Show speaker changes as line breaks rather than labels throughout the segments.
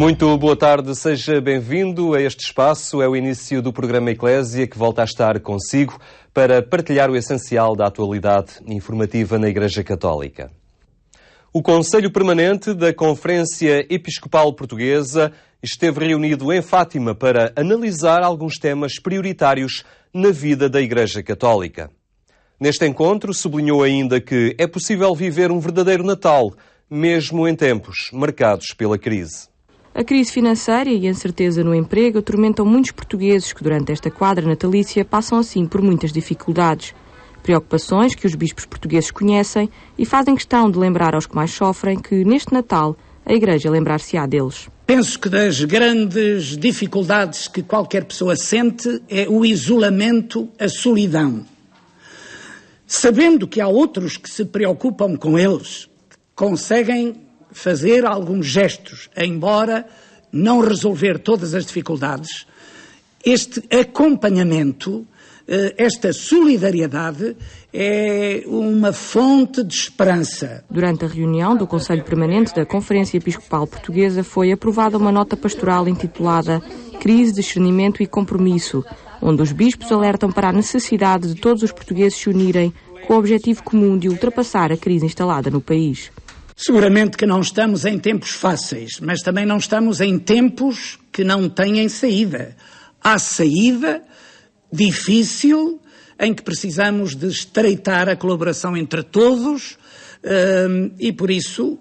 Muito boa tarde, seja bem-vindo a este espaço. É o início do programa Eclésia que volta a estar consigo para partilhar o essencial da atualidade informativa na Igreja Católica. O Conselho Permanente da Conferência Episcopal Portuguesa esteve reunido em Fátima para analisar alguns temas prioritários na vida da Igreja Católica. Neste encontro, sublinhou ainda que é possível viver um verdadeiro Natal, mesmo em tempos marcados pela crise.
A crise financeira e a incerteza no emprego atormentam muitos portugueses que durante esta quadra natalícia passam assim por muitas dificuldades. Preocupações que os bispos portugueses conhecem e fazem questão de lembrar aos que mais sofrem que neste Natal a Igreja lembrar-se-á deles.
Penso que das grandes dificuldades que qualquer pessoa sente é o isolamento, a solidão. Sabendo que há outros que se preocupam com eles, conseguem fazer alguns gestos, embora não resolver todas as dificuldades, este acompanhamento, esta solidariedade é uma fonte de esperança.
Durante a reunião do Conselho Permanente da Conferência Episcopal Portuguesa foi aprovada uma nota pastoral intitulada Crise, Discernimento e Compromisso, onde os bispos alertam para a necessidade de todos os portugueses se unirem com o objetivo comum de ultrapassar a crise instalada no país.
Seguramente que não estamos em tempos fáceis, mas também não estamos em tempos que não têm saída. Há saída difícil em que precisamos de estreitar a colaboração entre todos e por isso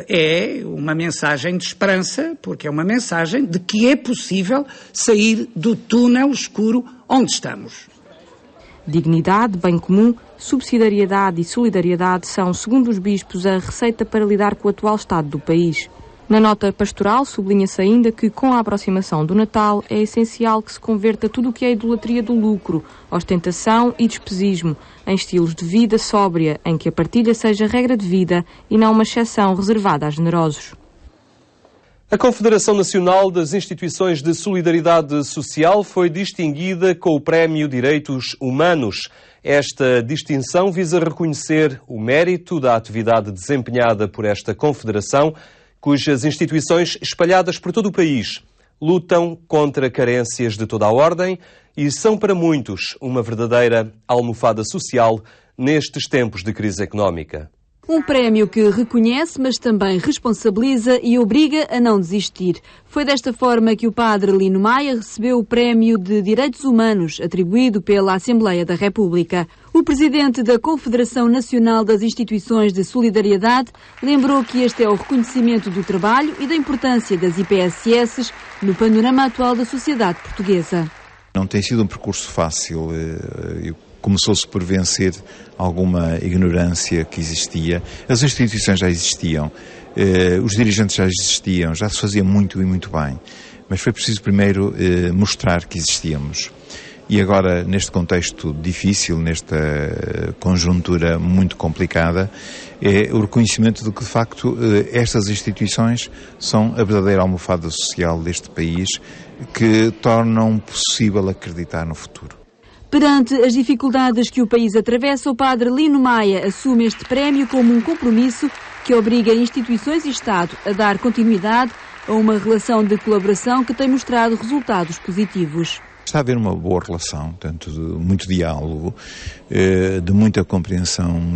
é uma mensagem de esperança, porque é uma mensagem de que é possível sair do túnel escuro onde estamos.
Dignidade, bem comum, subsidiariedade e solidariedade são, segundo os bispos, a receita para lidar com o atual estado do país. Na nota pastoral sublinha-se ainda que, com a aproximação do Natal, é essencial que se converta tudo o que é idolatria do lucro, ostentação e despesismo, em estilos de vida sóbria, em que a partilha seja regra de vida e não uma exceção reservada a generosos.
A Confederação Nacional das Instituições de Solidariedade Social foi distinguida com o Prémio Direitos Humanos. Esta distinção visa reconhecer o mérito da atividade desempenhada por esta confederação, cujas instituições espalhadas por todo o país lutam contra carências de toda a ordem e são para muitos uma verdadeira almofada social nestes tempos de crise económica.
Um prémio que reconhece, mas também responsabiliza e obriga a não desistir. Foi desta forma que o padre Lino Maia recebeu o Prémio de Direitos Humanos, atribuído pela Assembleia da República. O presidente da Confederação Nacional das Instituições de Solidariedade lembrou que este é o reconhecimento do trabalho e da importância das IPSS no panorama atual da sociedade portuguesa.
Não tem sido um percurso fácil. Começou-se por vencer alguma ignorância que existia. As instituições já existiam, os dirigentes já existiam, já se fazia muito e muito bem. Mas foi preciso primeiro mostrar que existíamos. E agora, neste contexto difícil, nesta conjuntura muito complicada, é o reconhecimento de que, de facto, estas instituições são a verdadeira almofada social deste país que tornam possível acreditar no futuro.
Perante as dificuldades que o país atravessa, o padre Lino Maia assume este prémio como um compromisso que obriga instituições e Estado a dar continuidade a uma relação de colaboração que tem mostrado resultados positivos.
Está a haver uma boa relação, tanto de muito diálogo, de muita compreensão,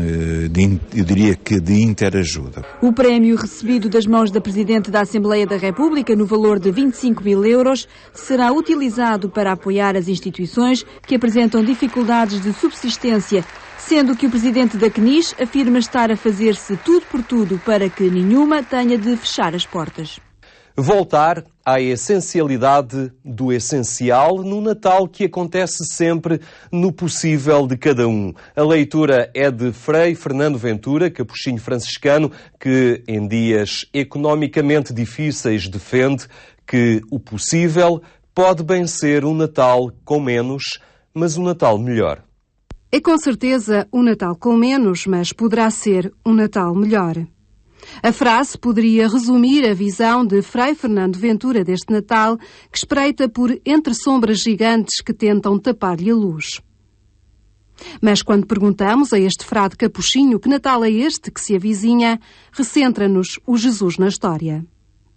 eu diria que de interajuda.
O prémio recebido das mãos da Presidente da Assembleia da República, no valor de 25 mil euros, será utilizado para apoiar as instituições que apresentam dificuldades de subsistência, sendo que o Presidente da CNIS afirma estar a fazer-se tudo por tudo para que nenhuma tenha de fechar as portas.
Voltar à essencialidade do essencial no Natal que acontece sempre no possível de cada um. A leitura é de Frei Fernando Ventura, capuchinho franciscano, que em dias economicamente difíceis defende que o possível pode bem ser um Natal com menos, mas um Natal melhor.
É com certeza um Natal com menos, mas poderá ser um Natal melhor. A frase poderia resumir a visão de Frei Fernando Ventura deste Natal, que espreita por entre sombras gigantes que tentam tapar-lhe a luz. Mas quando perguntamos a este frade capuchinho que Natal é este que se avizinha, recentra-nos o Jesus na história.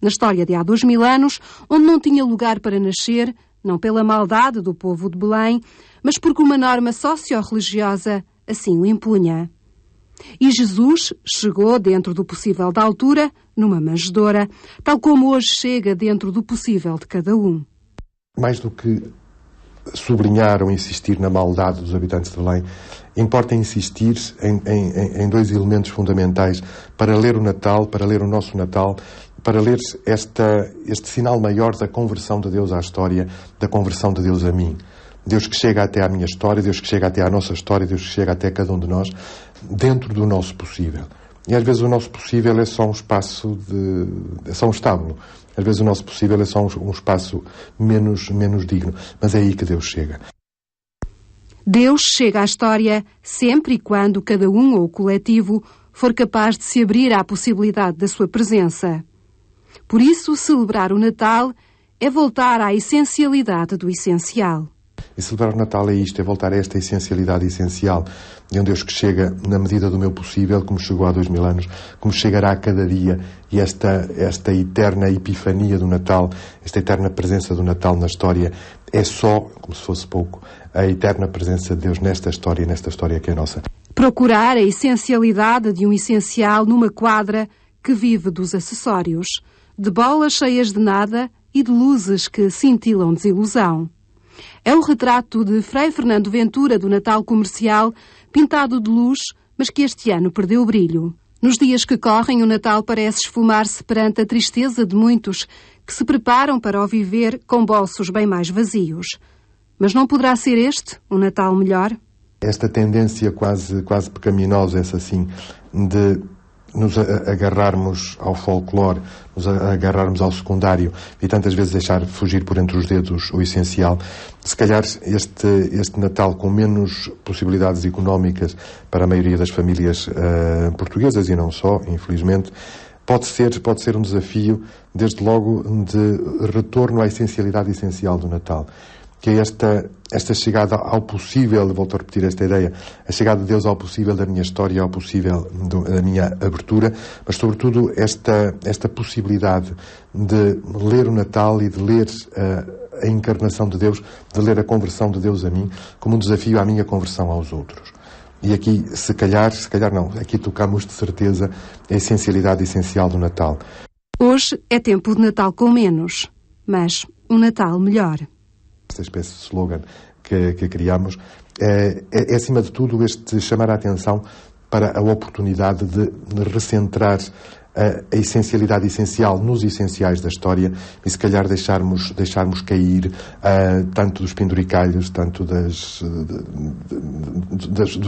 na história de há 2000 anos, onde não tinha lugar para nascer, não pela maldade do povo de Belém, mas porque uma norma socio-religiosa assim o impunha. E Jesus chegou dentro do possível da altura, numa manjedoura, tal como hoje chega dentro do possível de cada um.
Mais do que sublinhar ou insistir na maldade dos habitantes de Belém, importa insistir em dois elementos fundamentais para ler o Natal, para ler o nosso Natal, para ler este sinal maior da conversão de Deus à história, da conversão de Deus a mim. Deus que chega até à minha história, Deus que chega até à nossa história, Deus que chega até cada um de nós, dentro do nosso possível. E às vezes o nosso possível é só um espaço é só um estábulo. Às vezes o nosso possível é só um espaço menos digno. Mas é aí que Deus chega.
Deus chega à história sempre e quando cada um ou o coletivo for capaz de se abrir à possibilidade da sua presença. Por isso, celebrar o Natal é voltar à essencialidade do essencial.
E celebrar o Natal é isto, é voltar a esta essencialidade essencial de um Deus que chega na medida do meu possível, como chegou há 2000 anos, como chegará a cada dia, e esta eterna epifania do Natal, esta eterna presença do Natal na história, é só, como se fosse pouco, a eterna presença de Deus nesta história que é nossa.
Procurar a essencialidade de um essencial numa quadra que vive dos acessórios, de bolas cheias de nada e de luzes que cintilam desilusão. É o retrato de Frei Fernando Ventura do Natal comercial, pintado de luz, mas que este ano perdeu o brilho. Nos dias que correm, o Natal parece esfumar-se perante a tristeza de muitos que se preparam para o viver com bolsos bem mais vazios. Mas não poderá ser este um Natal melhor?
Esta tendência quase pecaminosa, essa assim, de nos agarrarmos ao folclore, nos agarrarmos ao secundário e tantas vezes deixar fugir por entre os dedos o essencial. Se calhar este Natal com menos possibilidades económicas para a maioria das famílias portuguesas e não só, infelizmente, pode ser um desafio, desde logo, de retorno à essencialidade essencial do Natal. Que é esta chegada ao possível, volto a repetir esta ideia, a chegada de Deus ao possível da minha história, ao possível da minha abertura, mas sobretudo esta possibilidade de ler o Natal e de ler a encarnação de Deus, de ler a conversão de Deus a mim, como um desafio à minha conversão aos outros. E aqui, se calhar não, aqui tocamos de certeza a essencialidade essencial do Natal.
Hoje é tempo de Natal com menos, mas um Natal melhor.
Esta espécie de slogan que criamos é acima de tudo este chamar a atenção para a oportunidade de recentrar a essencialidade essencial nos essenciais da história e se calhar deixarmos cair tanto dos penduricalhos, tanto dos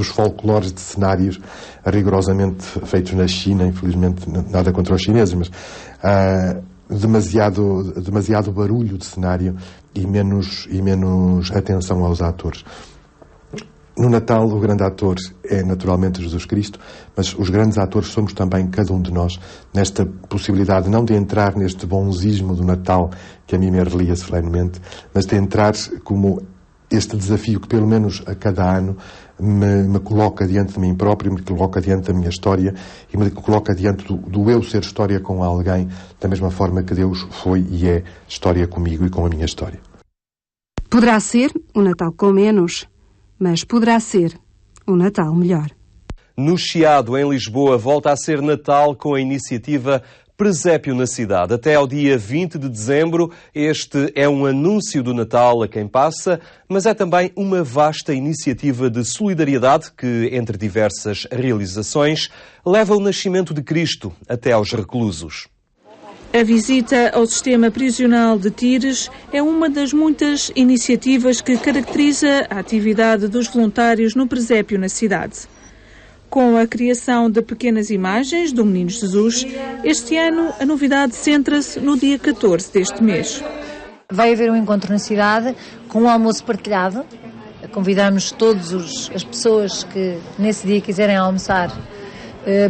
folclores de cenários rigorosamente feitos na China, infelizmente nada contra os chineses, mas demasiado barulho de cenário e menos atenção aos atores. No Natal, o grande ator é naturalmente Jesus Cristo, mas os grandes atores somos também cada um de nós, nesta possibilidade não de entrar neste bonzismo do Natal, que a mim me relia solenemente, mas de entrar como este desafio que, pelo menos a cada ano, me coloca diante de mim próprio, me coloca diante da minha história e me coloca diante do eu ser história com alguém, da mesma forma que Deus foi e é história comigo e com a minha história.
Poderá ser um Natal com menos, mas poderá ser um Natal melhor.
No Chiado, em Lisboa, volta a ser Natal com a iniciativa Presépio na Cidade. Até ao dia 20 de dezembro, este é um anúncio do Natal a quem passa, mas é também uma vasta iniciativa de solidariedade que, entre diversas realizações, leva o nascimento de Cristo até aos reclusos.
A visita ao sistema prisional de Tires é uma das muitas iniciativas que caracteriza a atividade dos voluntários no Presépio na Cidade. Com a criação de pequenas imagens do Menino Jesus, este ano a novidade centra-se no dia 14 deste mês.
Vai haver um encontro na cidade com um almoço partilhado. Convidamos todas as pessoas que nesse dia quiserem almoçar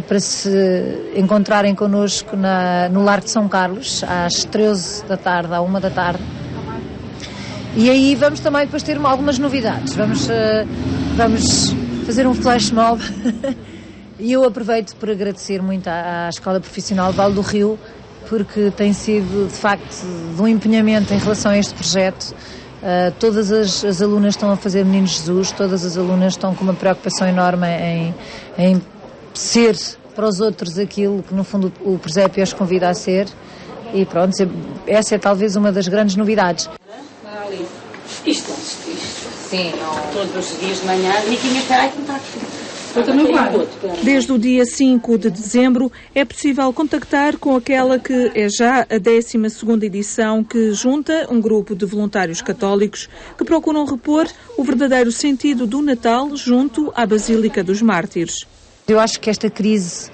para se encontrarem connosco no Lar de São Carlos, às 13 da tarde, à 1 da tarde. E aí vamos também depois ter algumas novidades. Vamos fazer um flash mob e eu aproveito por agradecer muito à Escola Profissional Vale do Rio porque tem sido, de facto, de um empenhamento em relação a este projeto. Todas as alunas estão a fazer Menino Jesus, todas as alunas estão com uma preocupação enorme em ser para os outros aquilo que, no fundo, o presépio as convida a ser. E pronto, essa é talvez uma das grandes novidades.
Isto. Sim, todos os dias de manhã, Niquinha, espera aí que não está aqui.
Desde o dia 5 de dezembro é possível contactar com aquela que é já a 12ª edição, que junta um grupo de voluntários católicos que procuram repor o verdadeiro sentido do Natal junto à Basílica dos Mártires.
Eu acho que esta crise,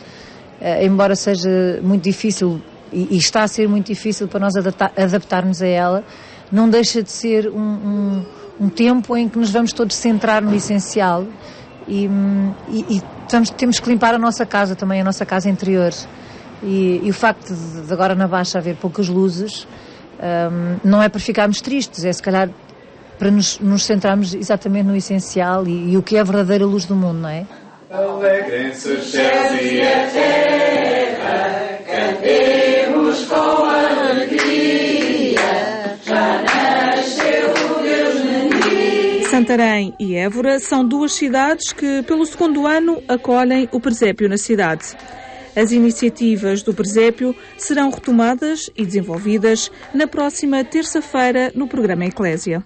embora seja muito difícil e está a ser muito difícil para nós adaptarmos a ela, não deixa de ser um tempo em que nos vamos todos centrar no essencial. E temos que limpar a nossa casa também, a nossa casa interior. E o facto de agora na Baixa haver poucas luzes não é para ficarmos tristes, é se calhar para nos centrarmos exatamente no essencial e o que é a verdadeira luz do mundo, não é?
Alegrem-se os céus e a terra, cantemos com alegria, já nasceu o Deus menino.
Santarém e Évora são duas cidades que, pelo segundo ano, acolhem o presépio na cidade. As iniciativas do presépio serão retomadas e desenvolvidas na próxima terça-feira no programa Eclésia.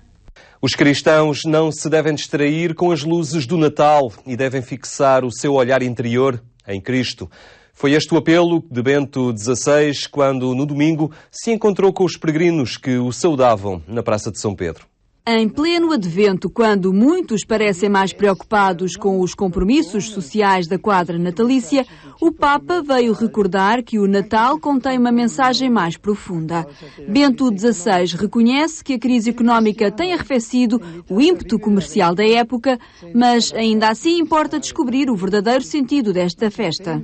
Os cristãos não se devem distrair com as luzes do Natal e devem fixar o seu olhar interior em Cristo. Foi este o apelo de Bento XVI quando, no domingo, se encontrou com os peregrinos que o saudavam na Praça de São Pedro.
Em pleno advento, quando muitos parecem mais preocupados com os compromissos sociais da quadra natalícia, o Papa veio recordar que o Natal contém uma mensagem mais profunda. Bento XVI reconhece que a crise económica tem arrefecido o ímpeto comercial da época, mas ainda assim importa descobrir o verdadeiro sentido desta festa.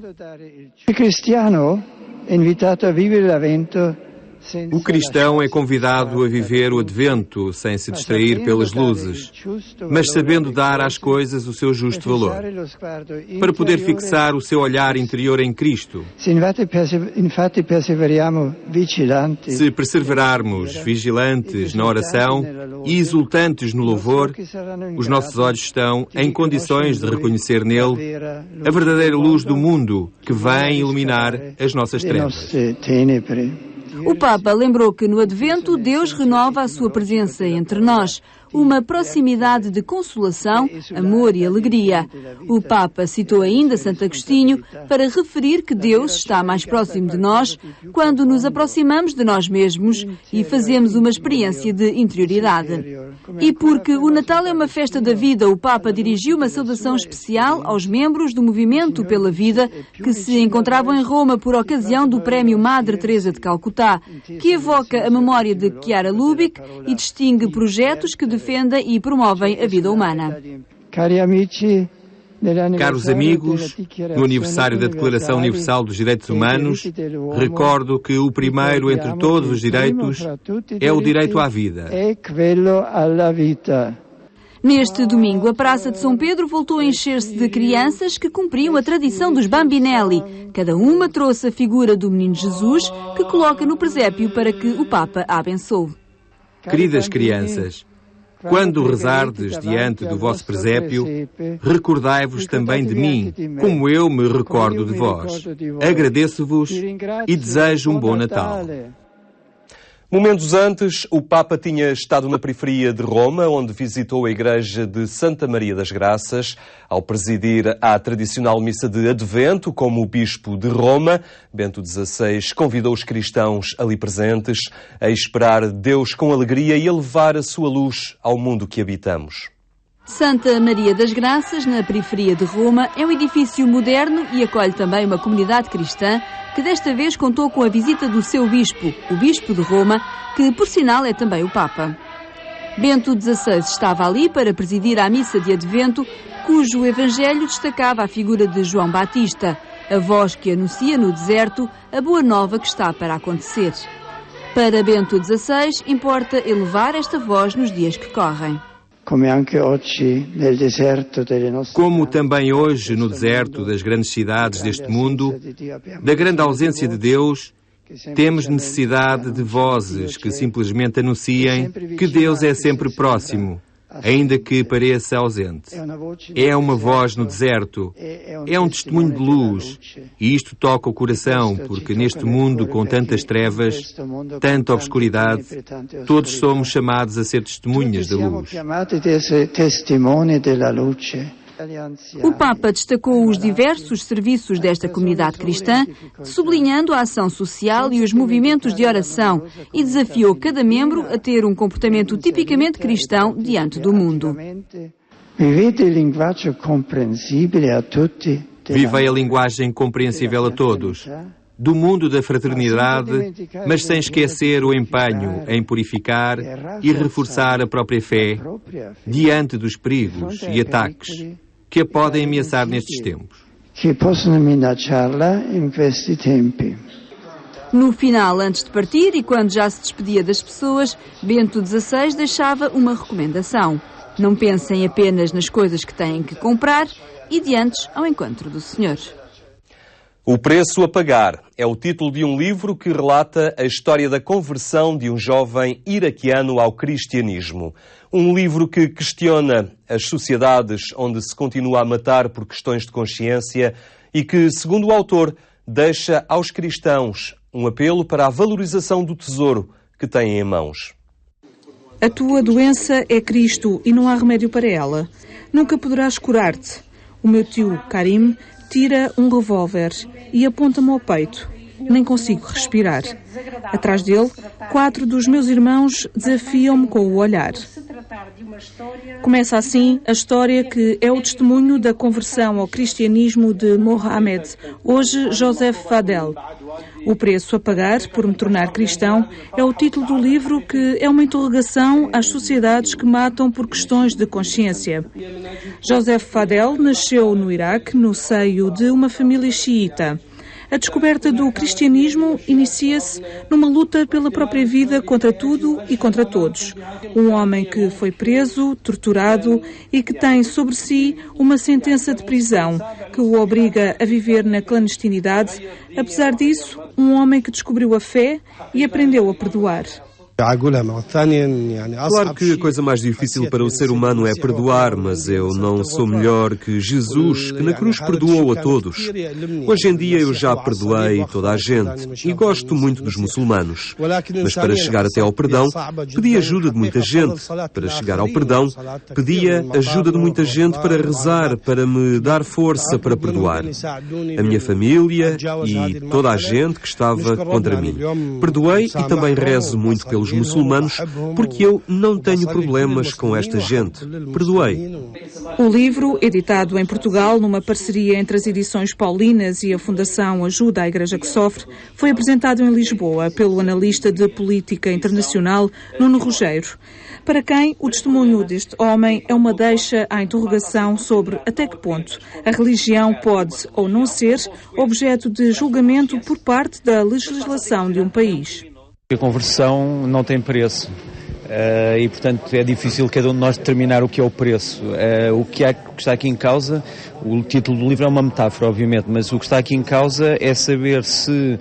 O cristão é convidado a viver o Advento sem se distrair pelas luzes, mas sabendo dar às coisas o seu justo valor, para poder fixar o seu olhar interior em Cristo. Se perseverarmos vigilantes na oração e exultantes no louvor, os nossos olhos estão em condições de reconhecer nele a verdadeira luz do mundo que vem iluminar as nossas trevas.
O Papa lembrou que no Advento Deus renova a sua presença entre nós, uma proximidade de consolação, amor e alegria. O Papa citou ainda Santo Agostinho para referir que Deus está mais próximo de nós quando nos aproximamos de nós mesmos e fazemos uma experiência de interioridade. E porque o Natal é uma festa da vida, o Papa dirigiu uma saudação especial aos membros do Movimento pela Vida que se encontravam em Roma por ocasião do Prémio Madre Teresa de Calcutá, que evoca a memória de Chiara Lubich e distingue projetos que defendem e promovem a vida humana.
Caros amigos, no aniversário da Declaração Universal dos Direitos Humanos, recordo que o primeiro entre todos os direitos é o direito à vida.
Neste domingo, a Praça de São Pedro voltou a encher-se de crianças que cumpriam a tradição dos Bambinelli. Cada uma trouxe a figura do Menino Jesus, que coloca no presépio para que o Papa a abençoe.
Queridas crianças, quando rezardes diante do vosso presépio, recordai-vos também de mim, como eu me recordo de vós. Agradeço-vos e desejo um bom Natal.
Momentos antes, o Papa tinha estado na periferia de Roma, onde visitou a igreja de Santa Maria das Graças. Ao presidir a tradicional missa de Advento, como o bispo de Roma, Bento XVI convidou os cristãos ali presentes a esperar Deus com alegria e a levar a sua luz ao mundo que habitamos.
Santa Maria das Graças, na periferia de Roma, é um edifício moderno e acolhe também uma comunidade cristã que desta vez contou com a visita do seu bispo, o bispo de Roma, que por sinal é também o Papa. Bento XVI estava ali para presidir a missa de Advento, cujo evangelho destacava a figura de João Batista, a voz que anuncia no deserto a boa nova que está para acontecer. Para Bento XVI, importa elevar esta voz nos dias que correm.
Como também hoje no deserto das grandes cidades deste mundo, da grande ausência de Deus Temos necessidade de vozes que simplesmente anunciem que Deus é sempre próximo, ainda que pareça ausente. É uma voz no deserto, é um testemunho de luz, e isto toca o coração, porque neste mundo com tantas trevas, tanta obscuridade, todos somos chamados a ser testemunhas da luz.
O Papa destacou os diversos serviços desta comunidade cristã, sublinhando a ação social e os movimentos de oração, e desafiou cada membro a ter um comportamento tipicamente cristão diante do mundo.
Vivei a linguagem compreensível a todos, do mundo da fraternidade, mas sem esquecer o empenho em purificar e reforçar a própria fé diante dos perigos e ataques que a podem ameaçar nestes tempos.
No final, antes de partir e quando já se despedia das pessoas, Bento XVI deixava uma recomendação. Não pensem apenas nas coisas que têm que comprar e de antes ao encontro do Senhor.
O Preço a Pagar é o título de um livro que relata a história da conversão de um jovem iraquiano ao cristianismo. Um livro que questiona as sociedades onde se continua a matar por questões de consciência e que, segundo o autor, deixa aos cristãos um apelo para a valorização do tesouro que têm em mãos.
A tua doença é Cristo e não há remédio para ela. Nunca poderás curar-te. O meu tio Karim tira um revólver e aponta-me ao peito. Nem consigo respirar. Atrás dele, 4 dos meus irmãos desafiam-me com o olhar. Começa assim a história que é o testemunho da conversão ao cristianismo de Mohamed, hoje Joseph Fadel. O preço a pagar por me tornar cristão é o título do livro, que é uma interrogação às sociedades que matam por questões de consciência. Joseph Fadel nasceu no Iraque, no seio de uma família xiita. A descoberta do cristianismo inicia-se numa luta pela própria vida contra tudo e contra todos. Um homem que foi preso, torturado e que tem sobre si uma sentença de prisão que o obriga a viver na clandestinidade. Apesar disso, um homem que descobriu a fé e aprendeu a perdoar.
Claro que a coisa mais difícil para o ser humano é perdoar, mas eu não sou melhor que Jesus, que na cruz perdoou a todos. Hoje em dia eu já perdoei toda a gente e gosto muito dos muçulmanos. Mas para chegar até ao perdão, pedi ajuda de muita gente. Para chegar ao perdão, pedia ajuda de muita gente para rezar, para me dar força para perdoar. A minha família e toda a gente que estava contra mim. Perdoei e também rezo muito pelos muçulmanos, porque eu não tenho problemas com esta gente. Perdoei.
O livro, editado em Portugal numa parceria entre as edições Paulinas e a Fundação Ajuda à Igreja que Sofre, foi apresentado em Lisboa pelo analista de política internacional Nuno Rogério, para quem o testemunho deste homem é uma deixa à interrogação sobre até que ponto a religião pode ou não ser objeto de julgamento por parte da legislação de um país.
A conversão não tem preço e, portanto, é difícil cada um de nós determinar o que é o preço. O que está aqui em causa, o título do livro é uma metáfora, obviamente, mas o que está aqui em causa é saber se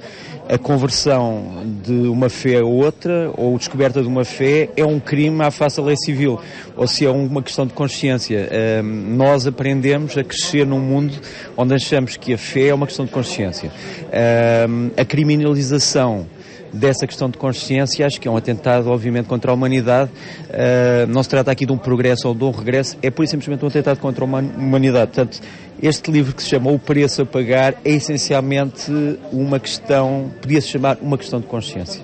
a conversão de uma fé a outra, ou a descoberta de uma fé, é um crime à face da lei civil, ou se é uma questão de consciência. Nós aprendemos a crescer num mundo onde achamos que a fé é uma questão de consciência. A criminalização dessa questão de consciência, acho que é um atentado, obviamente, contra a humanidade. Não se trata aqui de um progresso ou de um regresso, é pura e simplesmente um atentado contra a humanidade. Portanto, este livro que se chama O Preço a Pagar é essencialmente uma questão, podia-se chamar uma questão de consciência.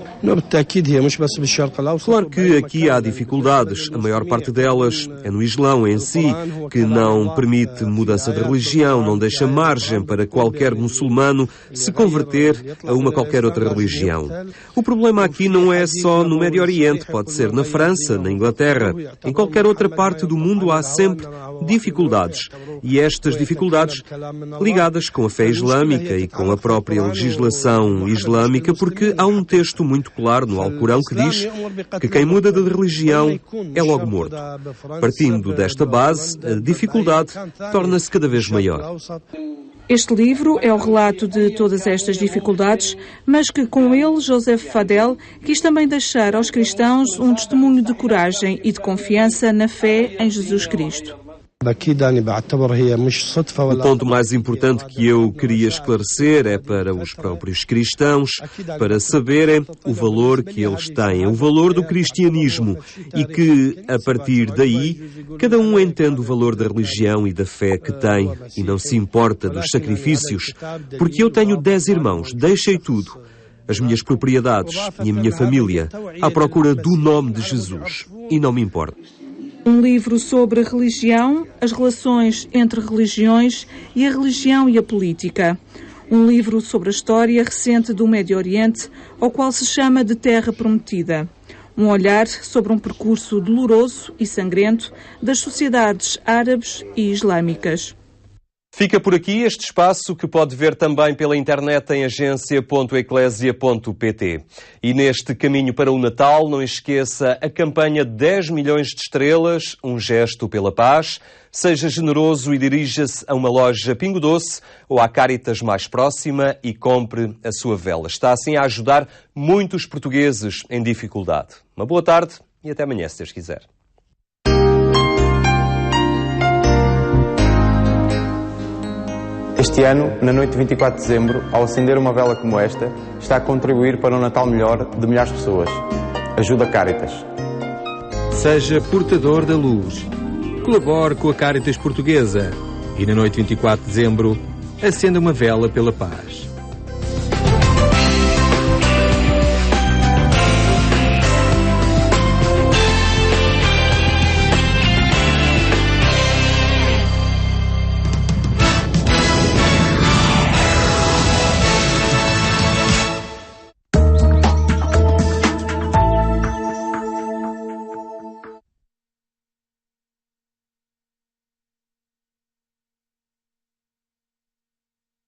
Claro que aqui há dificuldades. A maior parte delas é no Islão em si, que não permite mudança de religião, não deixa margem para qualquer muçulmano se converter a uma qualquer outra religião. O problema aqui não é só no Médio Oriente, pode ser na França, na Inglaterra. Em qualquer outra parte do mundo há sempre dificuldades. E estas dificuldades ligadas com a fé islâmica e com a própria legislação islâmica, porque há um texto muito claro no Alcorão que diz que quem muda de religião é logo morto. Partindo desta base, a dificuldade torna-se cada vez maior.
Este livro é o relato de todas estas dificuldades, mas que com ele Joseph Fadel quis também deixar aos cristãos um testemunho de coragem e de confiança na fé em Jesus Cristo.
O ponto mais importante que eu queria esclarecer é para os próprios cristãos, para saberem o valor que eles têm, o valor do cristianismo, e que, a partir daí, cada um entende o valor da religião e da fé que tem e não se importa dos sacrifícios, porque eu tenho 10 irmãos, deixei tudo, as minhas propriedades e a minha família, à procura do nome de Jesus, e não me importa.
Um livro sobre religião, as relações entre religiões e a religião e a política. Um livro sobre a história recente do Médio Oriente, ao qual se chama de Terra Prometida. Um olhar sobre um percurso doloroso e sangrento das sociedades árabes e islâmicas.
Fica por aqui este espaço que pode ver também pela internet em agência.eclésia.pt. E neste caminho para o Natal, não esqueça a campanha 10 milhões de estrelas, um gesto pela paz. Seja generoso e dirija-se a uma loja Pingo Doce ou à Caritas mais próxima e compre a sua vela. Está assim a ajudar muitos portugueses em dificuldade. Uma boa tarde e até amanhã, se Deus quiser.
Este ano, na noite de 24 de dezembro, ao acender uma vela como esta, está a contribuir para um Natal melhor de milhares de pessoas. Ajuda Caritas.
Seja portador da luz. Colabore com a Caritas Portuguesa. E na noite de 24 de dezembro, acenda uma vela pela paz.